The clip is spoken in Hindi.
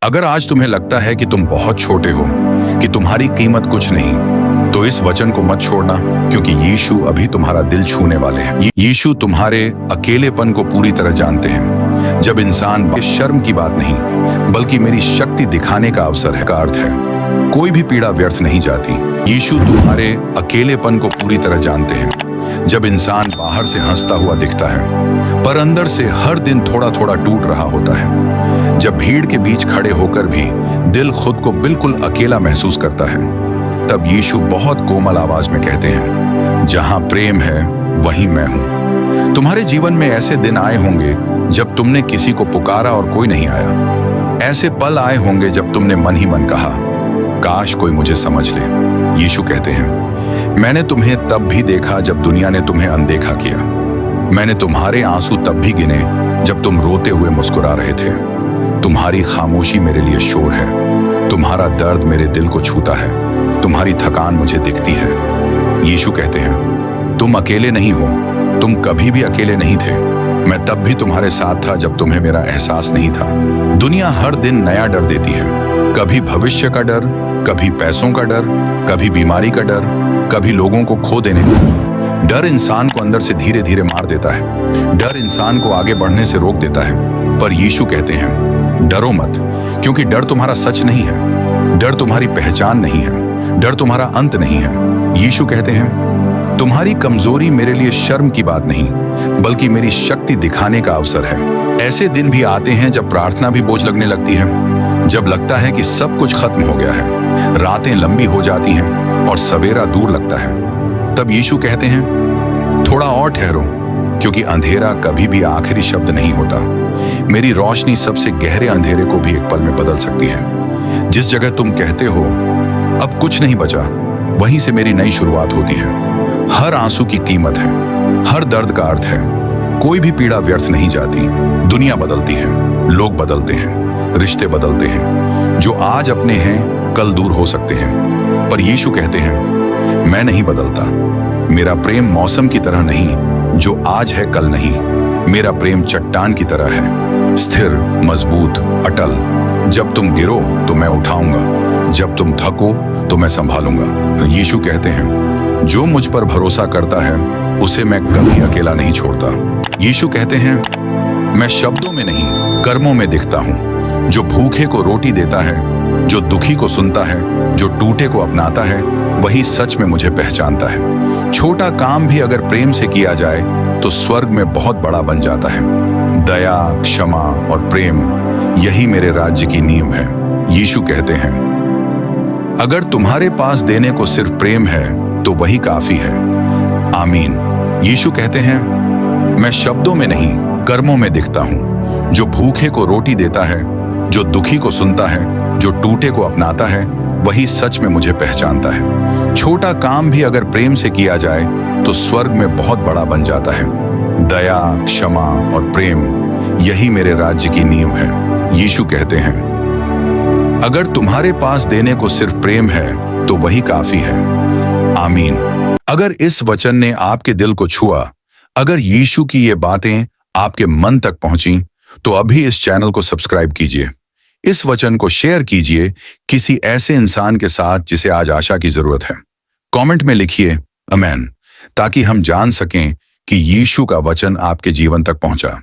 अगर आज तुम्हें लगता है कि तुम बहुत छोटे हो, कि तुम्हारी कीमत कुछ नहीं, तो इस वचन को मत छोड़ना, क्योंकि यीशु अभी तुम्हारा दिल छूने वाले हैं। यीशु तुम्हारे अकेलेपन को पूरी तरह जानते हैं। जब इंसान शर्म की बात नहीं, बल्कि मेरी शक्ति दिखाने का अवसर है का अर्थ है, कोई भी पीड़ा व्यर्थ नहीं जाती। यीशु तुम्हारे अकेलेपन को पूरी तरह जानते हैं। जब इंसान बाहर से हंसता हुआ दिखता है, पर अंदर से हर दिन थोड़ा थोड़ा टूट रहा होता है। जब भीड़ के बीच खड़े होकर भी दिल खुद को बिल्कुल अकेला महसूस करता है, तब यीशु बहुत कोमल आवाज में कहते हैं, जहां प्रेम है वहीं मैं हूं। तुम्हारे जीवन में ऐसे दिन आए होंगे जब तुमने किसी को पुकारा और कोई नहीं आया। ऐसे पल आए होंगे जब तुमने मन ही मन कहा, काश कोई मुझे समझ ले। यीशु कहते हैं, मैंने तुम्हें तब भी देखा जब दुनिया ने तुम्हें अनदेखा किया। मैंने तुम्हारे आंसू तब भी गिने जब तुम रोते हुए मुस्कुरा रहे थे। तुम्हारी खामोशी मेरे लिए शोर है, तुम्हारा दर्द मेरे दिल को छूता है, तुम्हारी थकान मुझे दिखती है। यीशु कहते हैं, तुम अकेले नहीं हो, तुम कभी भी अकेले नहीं थे। मैं तब भी तुम्हारे साथ था जब तुम्हें मेरा एहसास नहीं था। दुनिया हर दिन नया डर देती है, कभी भविष्य का डर, कभी पैसों का डर, कभी बीमारी का डर, कभी लोगों को खो देने का डर। इंसान को अंदर से धीरे धीरे मार देता है। डर इंसान को आगे बढ़ने से रोक देता है। पर यीशु कहते हैं, डरो मत, क्योंकि डर तुम्हारा सच नहीं है, डर तुम्हारी पहचान नहीं है, डर तुम्हारा अंत नहीं है। यीशु कहते हैं, तुम्हारी कमजोरी मेरे लिए शर्म की बात नहीं, बल्कि मेरी शक्ति दिखाने का अवसर है। ऐसे दिन भी आते हैं जब प्रार्थना भी बोझ लगने लगती है, जब लगता है कि सब कुछ खत्म हो गया है, रातें लंबी हो जाती हैं और सवेरा दूर लगता है। तब यीशु कहते हैं, थोड़ा और ठहरो, क्योंकि अंधेरा कभी भी आखिरी शब्द नहीं होता। मेरी रोशनी सबसे गहरे अंधेरे को भी एक पल में बदल सकती है। जिस जगह तुम कहते हो अब कुछ नहीं बचा, वहीं से मेरी नई शुरुआत होती है। हर आंसू की कीमत है, हर दर्द का अर्थ है। कोई भी पीड़ा व्यर्थ नहीं जाती। दुनिया बदलती है, लोग बदलते हैं, रिश्ते बदलते हैं। जो आज अपने हैं कल दूर हो सकते हैं, पर यीशु कहते हैं, मैं नहीं बदलता। मेरा प्रेम मौसम की तरह नहीं, जो आज है कल नहीं। मेरा प्रेम चट्टान की तरह है, स्थिर, मजबूत, अटल। जब तुम गिरो तो मैं उठाऊंगा, जब तुम थको तो मैं संभालूंगा। यीशु कहते हैं, जो मुझ पर भरोसा करता है उसे मैं कभी अकेला नहीं छोड़ता। यीशु कहते हैं, मैं शब्दों में नहीं कर्मों में दिखता हूँ। जो भूखे को रोटी देता है, जो दुखी को सुनता है, जो टूटे को अपनाता है, वही सच में मुझे पहचानता है। छोटा काम भी अगर प्रेम से किया जाए तो स्वर्ग में बहुत बड़ा बन जाता है। दया, क्षमा और प्रेम, यही मेरे राज्य की नींव है। यीशु कहते हैं, अगर तुम्हारे पास देने को सिर्फ प्रेम है तो वही काफी है। आमीन। यीशु कहते हैं, मैं शब्दों में नहीं कर्मों में दिखता हूँ। जो भूखे को रोटी देता है, जो दुखी को सुनता है, जो टूटे को अपनाता है, वही सच में मुझे पहचानता है। छोटा काम भी अगर प्रेम से किया जाए तो स्वर्ग में बहुत बड़ा बन जाता है। दया, क्षमा और प्रेम, यही मेरे राज्य की नींव है। यीशु कहते हैं, अगर तुम्हारे पास देने को सिर्फ प्रेम है तो वही काफी है। आमीन। अगर इस वचन ने आपके दिल को छुआ, अगर यीशु की ये बातें आपके मन तक पहुंची, तो अभी इस चैनल को सब्सक्राइब कीजिए। इस वचन को शेयर कीजिए किसी ऐसे इंसान के साथ जिसे आज आशा की जरूरत है। कमेंट में लिखिए आमीन, ताकि हम जान सकें कि यीशु का वचन आपके जीवन तक पहुंचा।